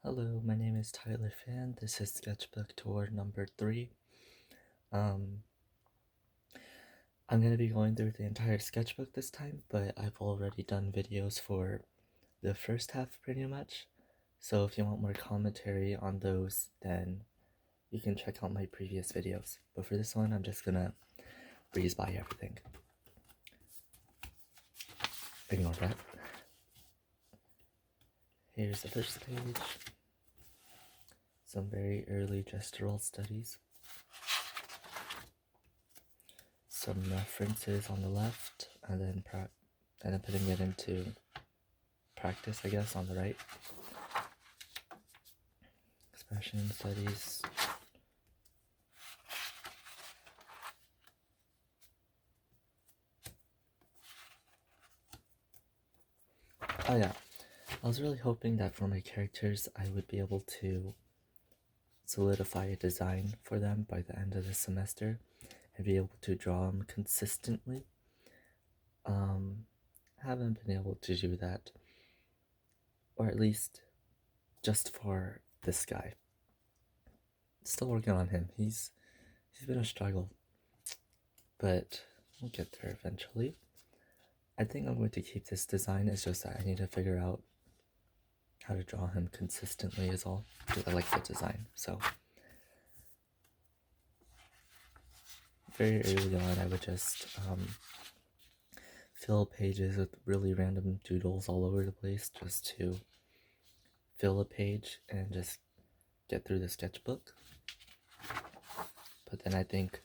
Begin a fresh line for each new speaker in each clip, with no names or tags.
Hello, my name is Tyler Fan. This is Sketchbook tour number 3. Um, I'm going to be going through the entire sketchbook this time, but I've already done videos for the first half pretty much. So if you want more commentary on those, then you can check out my previous videos. But for this one, I'm just gonna breeze by everything. Ignore that. Here's the first page. Some very early gestural studies. Some references on the left, and then putting it into practice, I guess, on the right. Expression studies. Oh yeah, I was really hoping that for my characters I would be able to solidify a design for them by the end of the semester and be able to draw them consistently. Haven't been able to do that, or at least just for this guy. Still working on him. He's been a struggle, but we'll get there eventually. I think I'm going to keep this design. It's just that I need to figure out how to draw him consistently is all, because I like the design. So very early on I would just fill pages with really random doodles all over the place just to fill a page and just get through the sketchbook. But then I think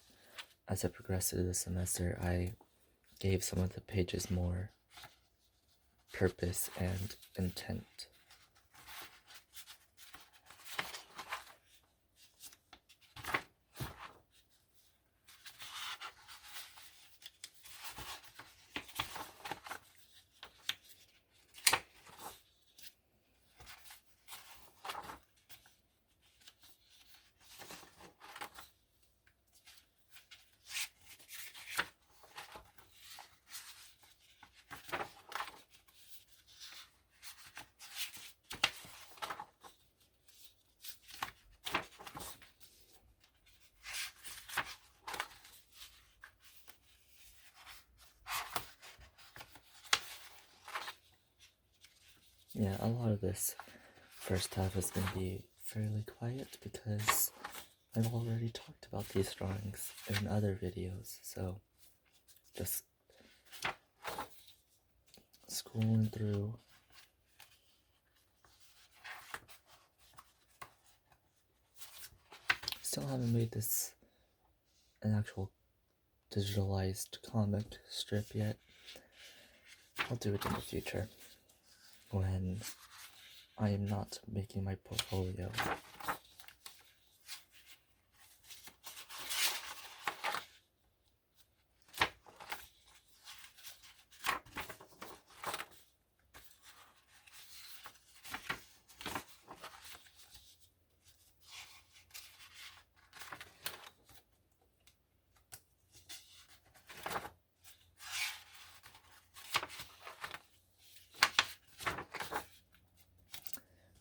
as I progressed through the semester, I gave some of the pages more purpose and intent. Yeah, a lot of this first half is going to be fairly quiet because I've already talked about these drawings in other videos, so just scrolling through. Still haven't made this an actual digitalized comic strip yet. I'll do it in the future when I am not making my portfolio.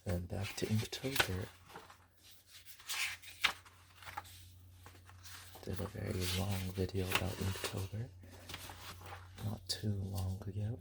Then back to Inktober. Did a very long video about Inktober not too long ago.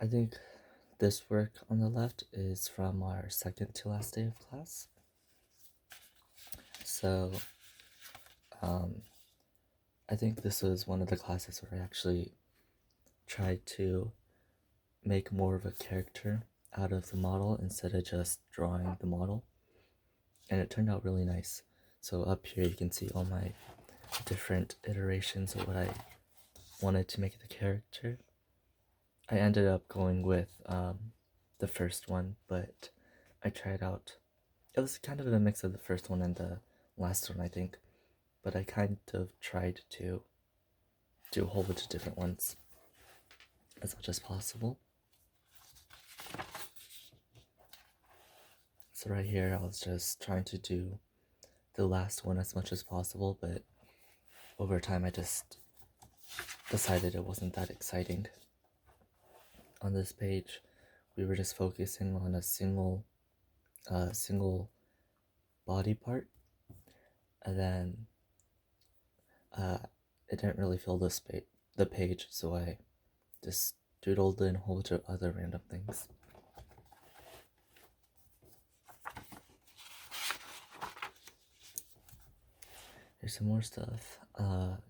I think this work on the left is from our second to last day of class. So, um, I think this was one of the classes where I actually tried to make more of a character out of the model instead of just drawing the model. And it turned out really nice. So up here you can see all my different iterations of what I wanted to make the character. I ended up going with the first one, but I tried out. It was kind of a mix of the first one and the last one, I think. But I kind of tried to do a whole bunch of different ones as much as possible. So right here, I was just trying to do the last one as much as possible, but over time I just decided it wasn't that exciting. On this page, we were just focusing on a single body part, and then it didn't really fill the page, so I just doodled in a whole bunch of other random things. There's some more stuff.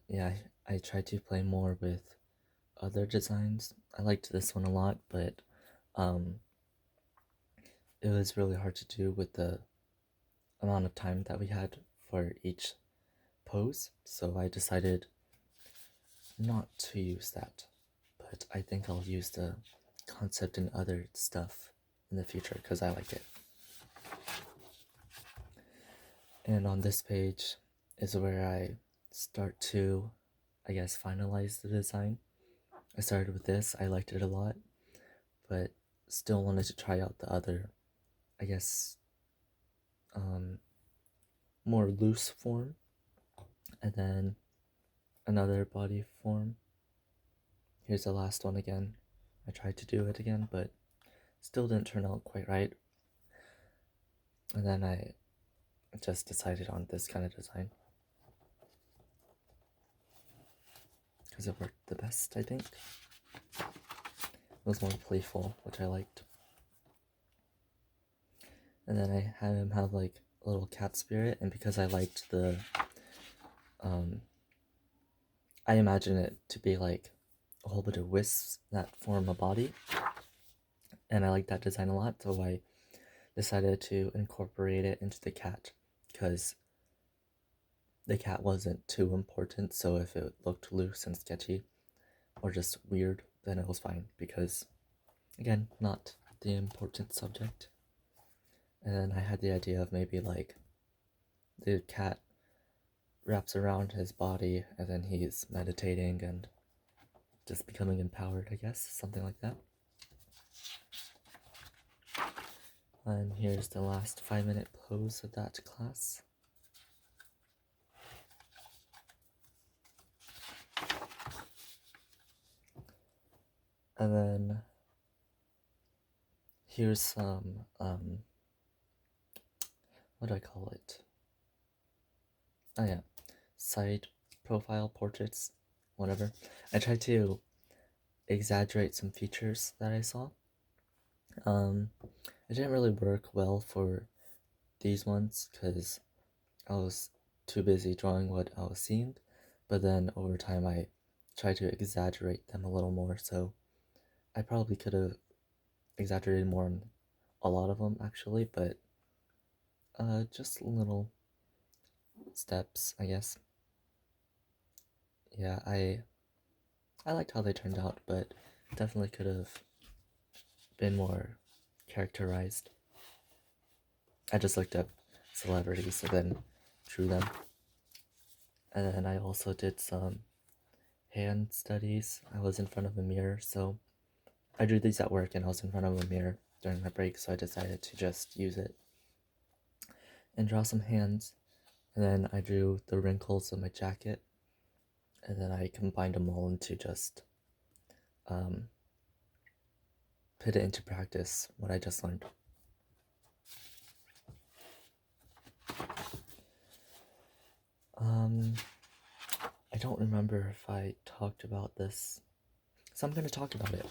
Yeah, I tried to play more with other designs. I liked this one a lot, but it was really hard to do with the amount of time that we had for each pose, so I decided not to use that. But I think I'll use the concept and other stuff in the future because I like it. And on this page is where I start to, I guess, finalize the design. I started with this, I liked it a lot, but still wanted to try out the other, I guess, more loose form, and then another body form. Here's the last one again. I tried to do it again, but still didn't turn out quite right. And then I just decided on this kind of design because it worked the best, I think. It was more playful, which I liked. And then I had him have like a little cat spirit, and because I liked the I imagine it to be like a whole bunch of wisps that form a body, and I like that design a lot, so I decided to incorporate it into the cat because the cat wasn't too important, so if it looked loose and sketchy or just weird, then it was fine because, again, not the important subject. And then I had the idea of maybe like the cat wraps around his body and then he's meditating and just becoming empowered, I guess, something like that. And here's the last 5-minute pose of that class. And then here's some, what do I call it? Oh yeah, side profile portraits, whatever. I tried to exaggerate some features that I saw. It didn't really work well for these ones because I was too busy drawing what I was seeing, but then over time I tried to exaggerate them a little more, so I probably could have exaggerated more on a lot of them actually, but just little steps, I guess. Yeah, I liked how they turned out, but definitely could have been more characterized. I just looked up celebrities and then drew them. And then I also did some hand studies. I was in front of a mirror, so I drew these at work and I was in front of a mirror during my break, so I decided to just use it and draw some hands. And then I drew the wrinkles of my jacket, and then I combined them all into just put it into practice what I just learned. I don't remember if I talked about this, so I'm going to talk about it.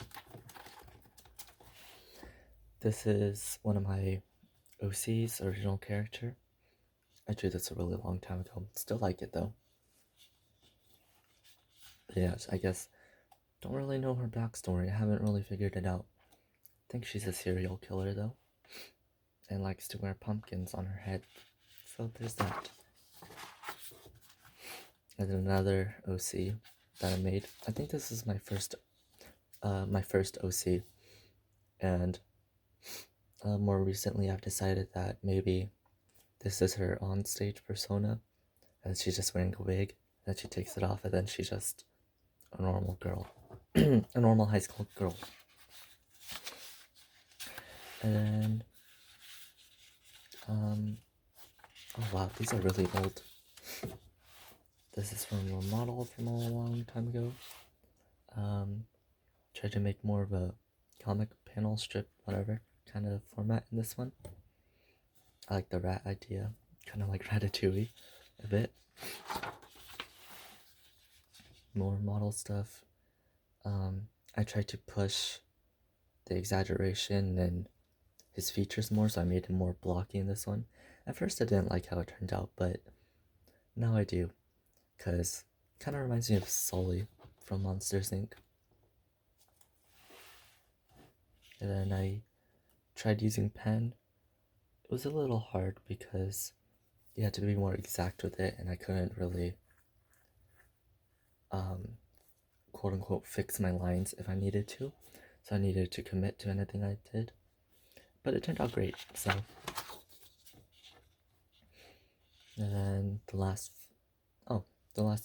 This is one of my OC's original character. I drew this a really long time ago. Still like it though. But yeah, I guess don't really know her backstory. I haven't really figured it out. I think she's a serial killer though, and likes to wear pumpkins on her head. So there's that. And then another OC that I made. I think this is my first OC, and more recently I've decided that maybe this is her on-stage persona, and she's just wearing a wig, then she takes it off, and then she's just a normal girl, a normal high school girl. And then, oh wow, these are really old. This is from a model from a long time ago. Tried to make more of a comic panel strip, whatever, kind of format in this one. I like the rat idea, kind of like Ratatouille, a bit. More model stuff. I tried to push the exaggeration and his features more, so I made him more blocky in this one. At first I didn't like how it turned out, but now I do, because it kind of reminds me of Sully from Monsters Inc. And then I tried using pen. It was a little hard because you had to be more exact with it, and I couldn't really quote unquote fix my lines if I needed to, so I needed to commit to anything I did. But it turned out great. So, and then the last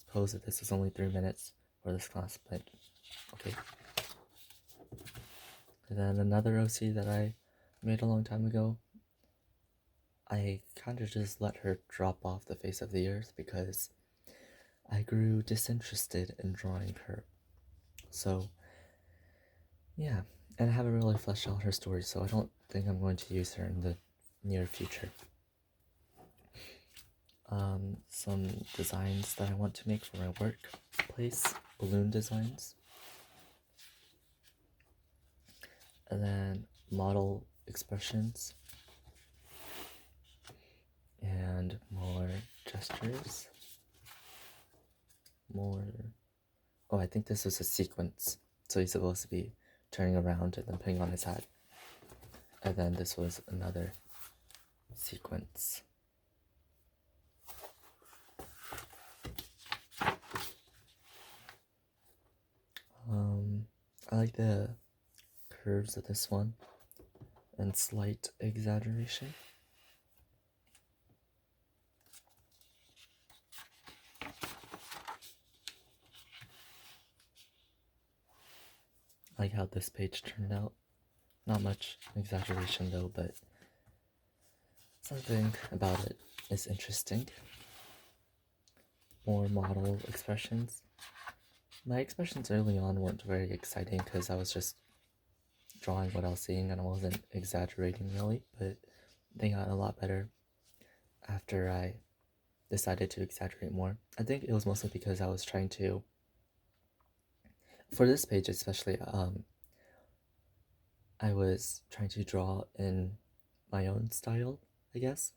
pose of this was only 3 minutes for this class, but okay. And then another OC that I made a long time ago, I kind of just let her drop off the face of the earth because I grew disinterested in drawing her. So, yeah, and I haven't really fleshed out her story, so I don't think I'm going to use her in the near future. Some designs that I want to make for my workplace, balloon designs. And then model expressions. And more gestures. More... Oh, I think this was a sequence. So he's supposed to be turning around and then putting on his hat. And then this was another sequence. I like the curves of this one and slight exaggeration. I like how this page turned out. Not much exaggeration though, but something about it is interesting. More model expressions. My expressions early on weren't very exciting because I was just drawing what I was seeing and I wasn't exaggerating really, but they got a lot better after I decided to exaggerate more. I think it was mostly because I was trying to, for this page especially, I was trying to draw in my own style, I guess,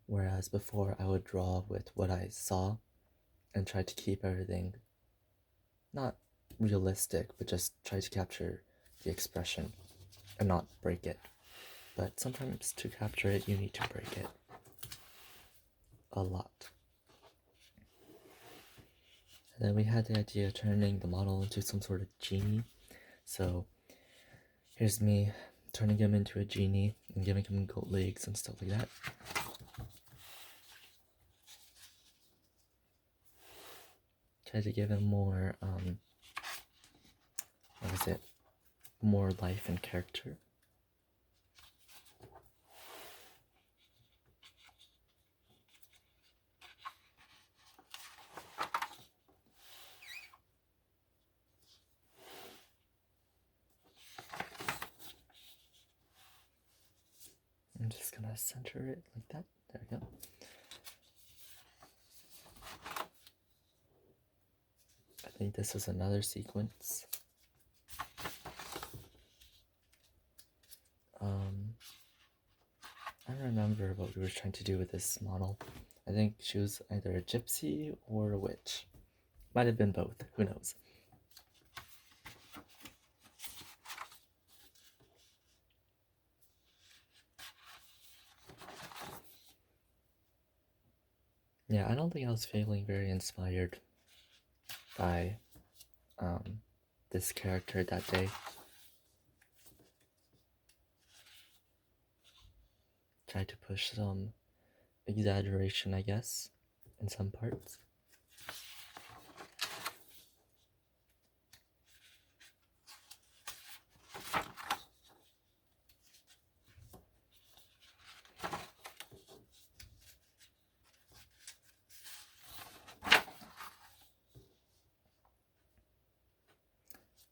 whereas before I would draw with what I saw and try to keep everything not realistic, but just try to capture the expression and not break it. But sometimes to capture it, you need to break it a lot. And then we had the idea of turning the model into some sort of genie. So here's me turning him into a genie and giving him goat legs and stuff like that. Try to give him more, more life and character. I'm just gonna center it like that. There we go. I think this is another sequence. I don't remember what we were trying to do with this model. I think she was either a gypsy or a witch. Might have been both, who knows. Yeah, I don't think I was feeling very inspired by this character that day. Tried to push some exaggeration, I guess, in some parts.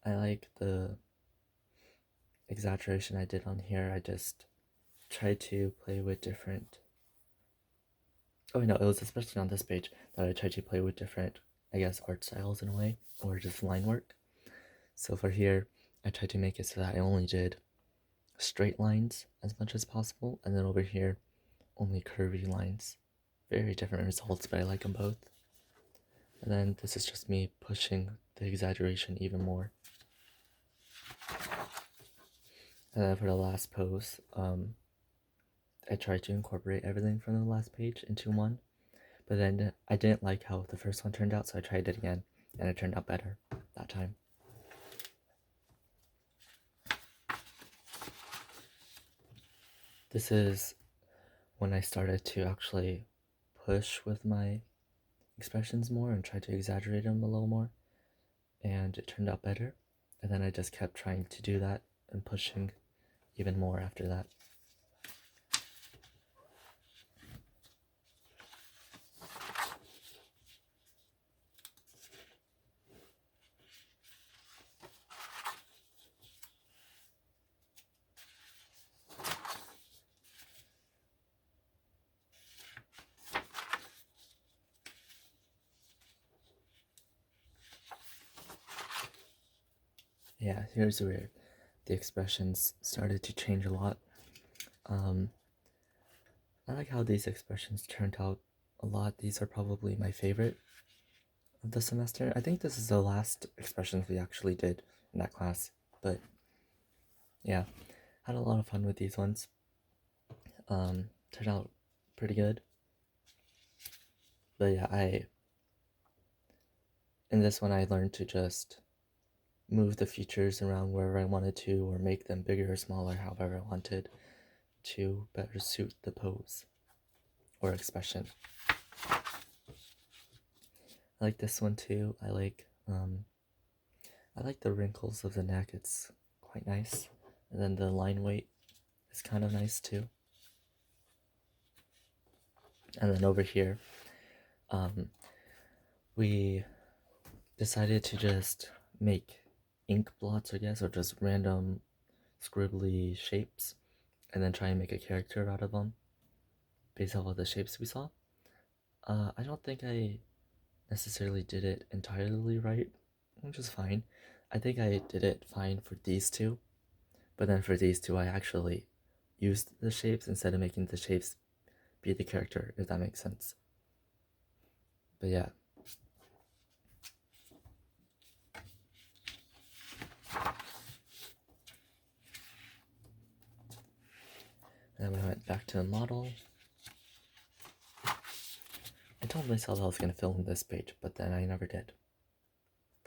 I like the exaggeration I did on here. I just tried to play with different. Oh no, it was especially on this page that I tried to play with different, I guess, art styles in a way, or just line work. So for here, I tried to make it so that I only did straight lines as much as possible, and then over here, only curvy lines. Very different results, but I like them both. And then this is just me pushing the exaggeration even more. And then for the last pose, I tried to incorporate everything from the last page into one, but then I didn't like how the first one turned out, so I tried it again, and it turned out better that time. This is when I started to actually push with my expressions more and try to exaggerate them a little more, and it turned out better. And then I just kept trying to do that and pushing even more after that. Yeah, here's where the expressions started to change a lot. I like how these expressions turned out a lot. These are probably my favorite of the semester. I think this is the last expressions we actually did in that class, but yeah, had a lot of fun with these ones. Turned out pretty good. But yeah, in this one I learned to just move the features around wherever I wanted to, or make them bigger or smaller, however I wanted, to better suit the pose or expression. I like this one too. I like the wrinkles of the neck. It's quite nice, and then the line weight is kind of nice too. And then over here, we decided to just make ink blots, I guess, or just random scribbly shapes, and then try and make a character out of them based off of the shapes we saw. I don't think I necessarily did it entirely right, which is fine. I think I did it fine for these two, but then for these two I actually used the shapes instead of making the shapes be the character, if that makes sense. But yeah. And then we went back to the model. I told myself I was going to film this page, but then I never did.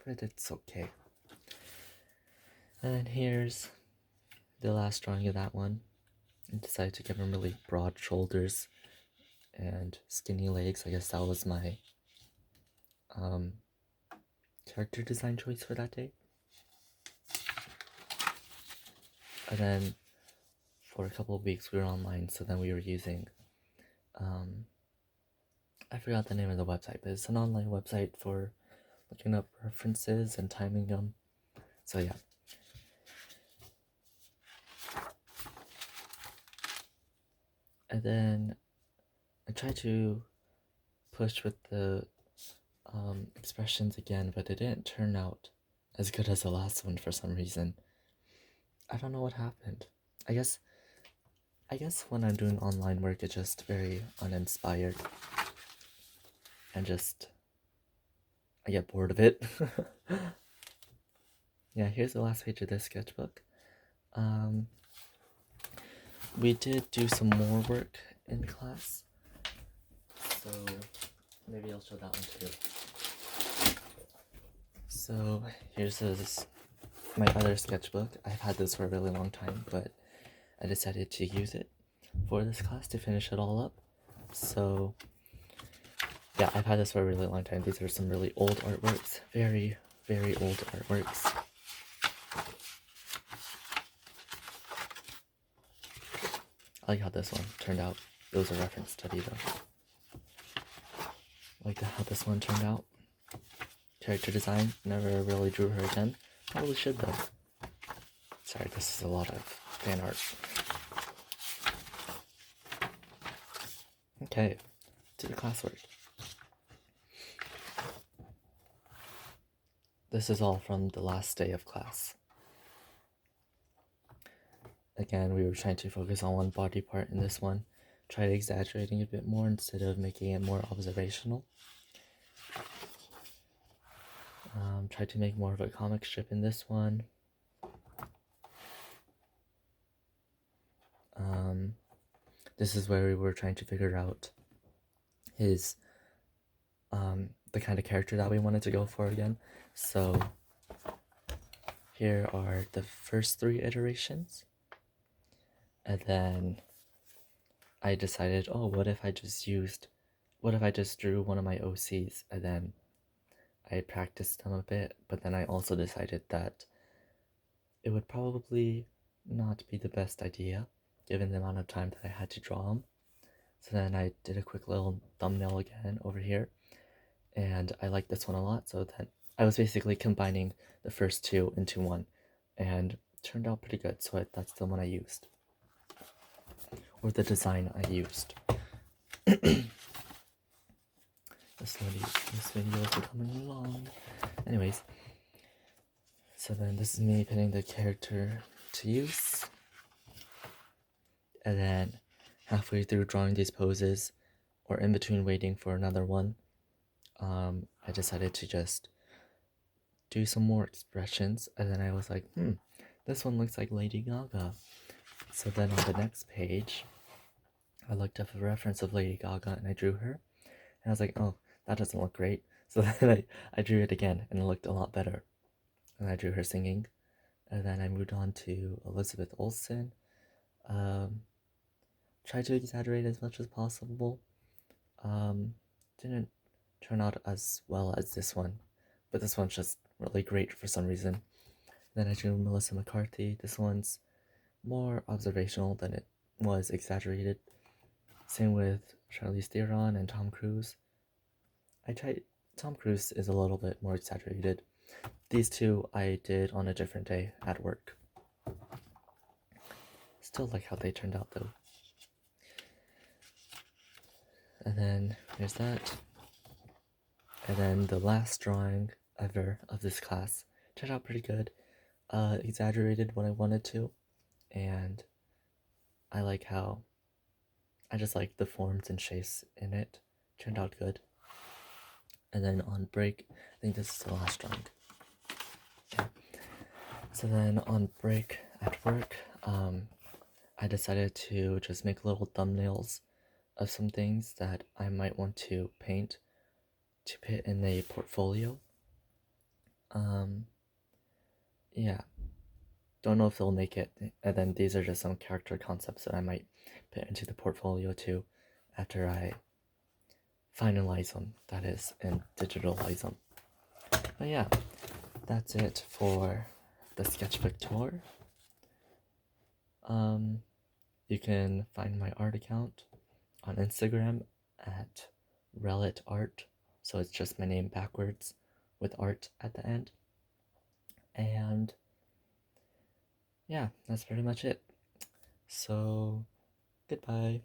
But it's okay. And then here's the last drawing of that one. I decided to give him really broad shoulders and skinny legs. I guess that was my character design choice for that day. And then for a couple of weeks we were online, so then we were using I forgot the name of the website, but it's an online website for looking up references and timing them. So yeah. And then I tried to push with the expressions again, but it didn't turn out as good as the last one for some reason. I don't know what happened. I guess when I'm doing online work, it's just very uninspired. and I get bored of it. Yeah, here's the last page of this sketchbook. We did do some more work in class, so maybe I'll show that one too. So here's my other sketchbook. I've had this for a really long time, but I decided to use it for this class to finish it all up. So yeah, I've had this for a really long time. These are some really old artworks, very, very old artworks. I like how this one turned out. It was a reference study though. I like how this one turned out. Character design, never really drew her again. Probably should though. Sorry, this is a lot of fan art. Okay, to the classwork. This is all from the last day of class. Again, we were trying to focus on one body part in this one. Tried exaggerating a bit more instead of making it more observational. Tried to make more of a comic strip in this one. This is where we were trying to figure out his the kind of character that we wanted to go for again. So here are the first 3 iterations, and then I decided, oh, what if I just drew one of my OCs, and then I practiced them a bit, but then I also decided that it would probably not be the best idea given the amount of time that I had to draw them. So then I did a quick little thumbnail again over here, and I like this one a lot, so then I was basically combining the first 2 into one, and turned out pretty good, so that's the one I used. Or the design I used. This video is becoming long. Anyways, so then this is me putting the character to use. And then halfway through drawing these poses, or in between waiting for another one, I decided to just do some more expressions, and then I was like, this one looks like Lady Gaga. So then on the next page, I looked up a reference of Lady Gaga and I drew her, and I was like, oh, that doesn't look great. So then I drew it again, and it looked a lot better. And I drew her singing, and then I moved on to Elizabeth Olsen. Tried to exaggerate as much as possible. Didn't turn out as well as this one, but this one's just really great for some reason. Then I drew Melissa McCarthy. This one's more observational than it was exaggerated. Same with Charlize Theron and Tom Cruise. Tom Cruise is a little bit more exaggerated. These 2 I did on a different day at work. Still like how they turned out though. And then there's that. And then the last drawing ever of this class turned out pretty good. Exaggerated when I wanted to, and I just like the forms and shapes in it. Turned out good. And then on break, I think this is the last drawing. Yeah. So then on break at work, I decided to just make little thumbnails of some things that I might want to paint to put in a portfolio. Yeah, don't know if they'll make it, and then these are just some character concepts that I might put into the portfolio too after I finalize them, that is, and digitalize them. But yeah, that's it for the sketchbook tour. You can find my art account on Instagram at relit.art, so it's just my name backwards with art at the end. And yeah, that's pretty much it. So, goodbye.